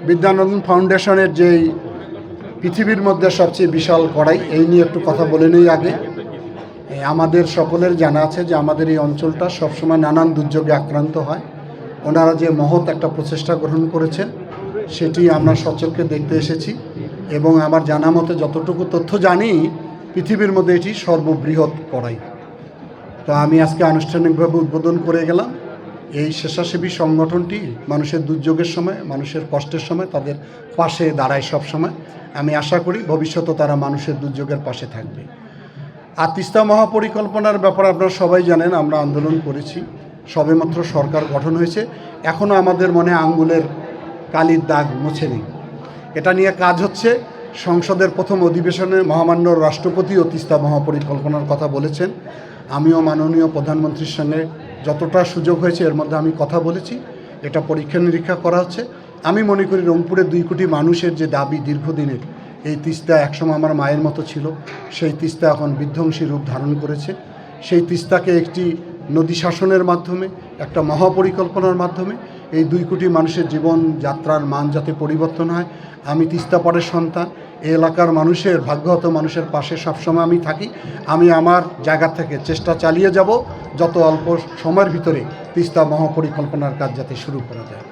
বিদ্যানন্দন ফাউন্ডেশনের যেই পৃথিবীর মধ্যে সবচেয়ে বিশাল কড়াই, এই নিয়ে একটু কথা বলে নেই আগে। আমাদের সকলের জানা আছে যে আমাদের এই অঞ্চলটা সবসময় নানান দুর্যোগে আক্রান্ত হয়। ওনারা যে মহৎ একটা প্রচেষ্টা গ্রহণ করেছেন সেটি আমরা সচক্ষে দেখতে এসেছি, এবং আমার জানা মতে যতটুকু তথ্য জানি পৃথিবীর মধ্যে এটি সর্ববৃহৎ কড়াই। তো আমি আজকে আনুষ্ঠানিকভাবে উদ্বোধন করে গেলাম। এই স্বেচ্ছাসেবী সংগঠনটি মানুষের দুর্যোগের সময়, মানুষের কষ্টের সময় তাদের পাশে দাঁড়ায় সব সময়। আমি আশা করি ভবিষ্যতে তারা মানুষের দুর্যোগের পাশে থাকবে। আর তিস্তা মহাপরিকল্পনার ব্যাপারে আপনারা সবাই জানেন, আমরা আন্দোলন করেছি, সবেমাত্র সরকার গঠন হয়েছে, এখনও আমাদের মনে আঙ্গুলের কালির দাগ মুছেনি। এটা নিয়ে কাজ হচ্ছে। সংসদের প্রথম অধিবেশনে মহামান্য রাষ্ট্রপতিও তিস্তা মহাপরিকল্পনার কথা বলেছেন। আমিও মাননীয় প্রধানমন্ত্রীর সঙ্গে যতটা সুযোগ হয়েছে এর মধ্যে আমি কথা বলেছি। এটা পরীক্ষা নিরীক্ষা করা হচ্ছে। আমি মনে করি রংপুরের 2 কোটি মানুষের যে দাবি দীর্ঘদিনের, এই তিস্তা একসময় আমার মায়ের মতো ছিল, সেই তিস্তা এখন বিধ্বংসী রূপ ধারণ করেছে। সেই তিস্তাকে একটি নদী শাসনের মাধ্যমে, একটা মহাপরিকল্পনার মাধ্যমে এই 2 কোটি মানুষের জীবন যাত্রার মান যাতে পরিবর্তন হয়। আমি তিস্তা পাড়ের সন্তান, এই এলাকার মানুষের, ভাগ্যহত মানুষের পাশে সবসময় আমি থাকি। আমি আমার জায়গা থেকে চেষ্টা চালিয়ে যাব যত অল্প সময়ের ভিতরে তিস্তা মহাপরিকল্পনার কাজ যাতে শুরু করা যায়।